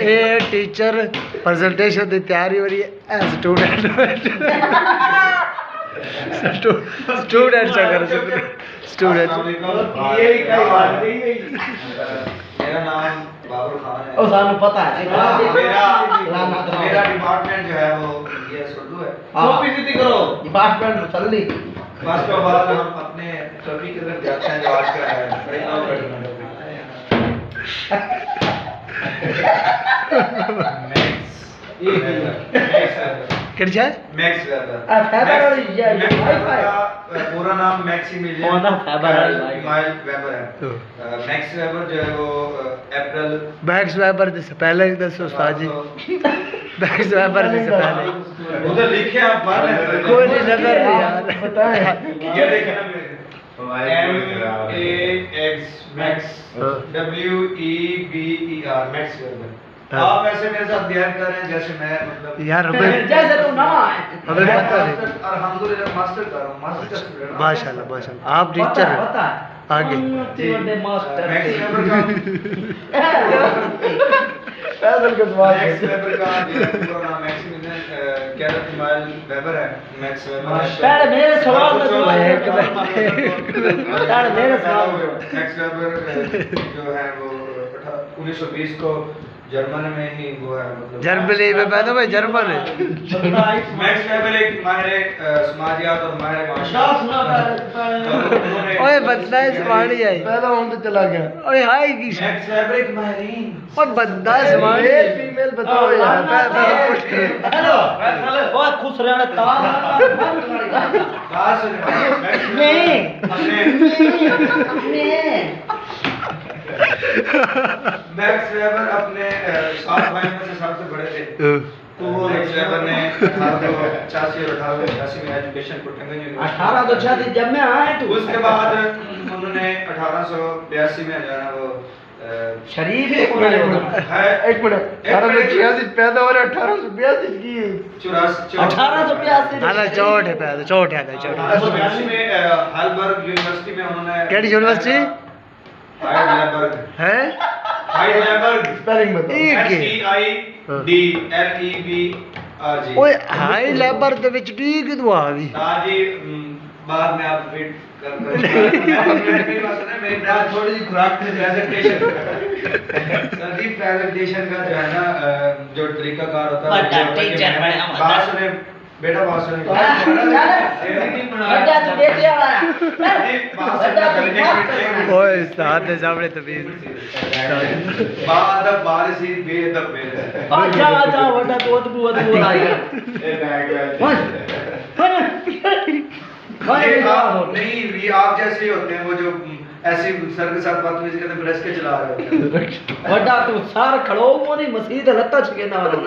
ये teacher presentation की तैयारी हो रही है स्टूडेंट स्टूडेंट स्टूडेंट मेरा नाम बाबर खान है। ओ सानू पता है मेरा डिपार्टमेंट जो है वो ये उर्दू है। कॉपी सीधी करो डिपार्टमेंट चलनी। फर्स्ट ऑफ ऑल हम अपने टॉपिक की तरफ जाते हैं जो आज का है बड़े नाम का किधर जाए मैक्स वेबर। फाइबर वाली ये वाईफाई का पूरा नाम मैक्सिमिलियन कौन सा फाइबर वाली माइल वेबर है। मैक्स वेबर जो है वो अप्रैल मैक्स वेबर से पहले ही दसो उस्ताद जी मैक्स वेबर से पहले उधर लिखे आप पढ़ रहे कोई नहीं नजर नहीं यार बताएं ये देखिए ना MAX max WEBER max weber. आप ऐसे मेरे साथ बिहेव कर रहे हैं जैसे मैं मतलब यार हमें जैसे तू ना है हमें पता नहीं अल्हम्दुलिल्लाह मास्टर कर रहा हूं मास्टर का स्टूडेंट हूं। माशाल्लाह माशाल्लाह आप टीचर पता हैं है आगे बड़े मास्टर मैक्स वेबर का पैदल के सवाल मैक्स वेबर का पूरा नाम मैक्सिमिलियन कैरट माइल वेबर है। मैक्स वेबर पहले मेरे सवाल का जवाब पहले मेरे सवाल मैक्स वेबर जो है वो 1920 को जर्मनी में ही वो है मतलब जर्मनी में पैदा हुए जर्मन है मैक्स वेबर एक माहिर समाजियात और माहिर माशरा ओए बंदा समाड़ी आई पैदा होने तो चला गया ओए हाय की मैक्स वेबर एक माहिरीन और बंदा समाड़ी ये फीमेल बताओ यार हेलो साले बहुत खुश रहना बात सुन मैक्स वेबर अपने 7 भाइयों में से सबसे बड़े थे। तो वो मैक्स वेबर ने 1885 और 1886 में एजुकेशन पुटिंगन यूनिवर्सिटी 1886 जब मैं आया तो उसके बाद उन्होंने 1882 में जो है वो शरीफ है पूरा एक मिनट 1886 पैदा हो रहे 1882 की 1882 हां चोट है पैदा चोट है चोट 1882 में हाइडलबर्ग यूनिवर्सिटी में उन्होंने केड़ी यूनिवर्सिटी हाइडलबर्ग है हाइडलबर्ग स्पेलिंग बताओ HEIDLEBRG ओए हाई लेबर दे विच ठीक दुआ भी ताजी बाद में आप फिट कर मेरी बात थोड़ी सी खुराक में प्रेजेंटेशन सदी प्रेजेंटेशन का जो है ना जो तरीकाकार होता है बात सुने बेटा बात सुने बच्चा तू देख लिया ओए उस्ताद ने सामने तमीज बादब बारिशी बेअदब बेअदब अच्छा अच्छा वड्डा तो अदबू आएगा नहीं ये आप जैसे ही होते हैं वो जो ऐसे सर के साथ बदतमीजी करते ब्रश के चला रहे होते हैं वड्डा तू सार खड़ो मोनी मस्जिद लत्ता छकेना वाला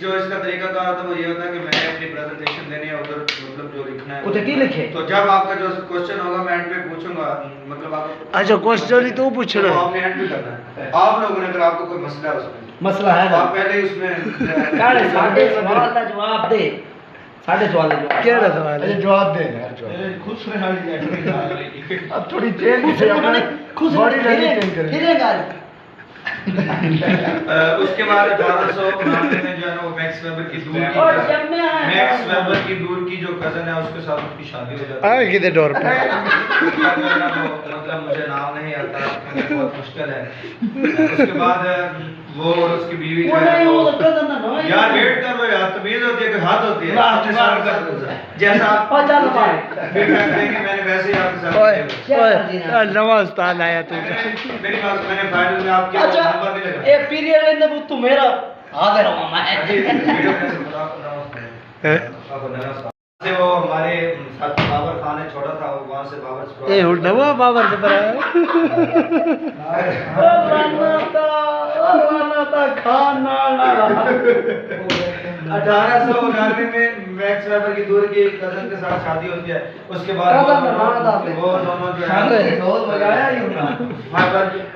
जो इसका तरीका का होता है वो ये होता है कि मैंने अपनी प्रेजेंटेशन देनी है उधर मतलब जो लिखना है उधर की लिखे तो जब आपका जो क्वेश्चन होगा मैं एंड पे पूछूंगा मतलब आप अच्छा क्वेश्चन ही तू पूछना तो आपने एंड पे करना है आप लोगों ने अगर आपको कोई मसला है उसमें मसला है आप पहले ही उसमें काले साडे सवाल का जवाब दे साडे सवाल का केड़ा सवाल है जवाब दे यार खुश रहने वाली अब थोड़ी चेंज खुश बॉडी लैंग्वेज चेंज फिरेगा उसके बाद 1899 में जो है ना वो मैक्स वेबर की दूर की मैक्स वेबर की दूर की जो कजन है उसके साथ उसकी शादी हो जाती है। आए किधर डोर पे मतलब मुझे नाम नहीं आता बहुत मुश्किल है। उसके बाद वो और उसकी बीवी जो है वो यार वेट कर लो यार तमीज होती है कि हद होती है जैसा आप फिर कहते हैं कि मैंने वैसे ही आपके साथ ओए नवा उस्ताद आया तू मेरी बात मैंने फाइनल में आपके नंबर भी लगा ए पीरियड लेने वो तू मेरा हाजिर हो से वो हमारे साथ बाबर खान है छोटा था वो वहां से बाबर ए हुन नवा बाबर से पर खाना 1899 में मैक्स वेबर की दूर की कजन के साथ शादी होती है। उसके बाद वो दोनों जो है बहुत बजाया ही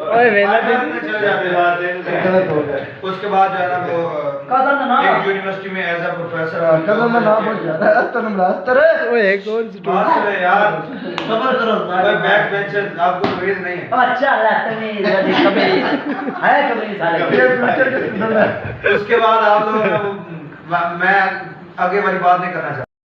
ओए वेला चले जाते हैं। उसके बाद जो है ना वो एक यूनिवर्सिटी में एज अ प्रोफेसर कदम ना बोल यार अस्तन ब्लास्टर ओए कौन सी बात है यार सबर करो भाई बैक बेंचर आपको तो वेज नहीं है अच्छा तमीज वाली कभी है कभी साले ये फ्यूचर के सुंदर है उसके बाद आप लोगों ने मैं आगे वाली बात नहीं करना चाहता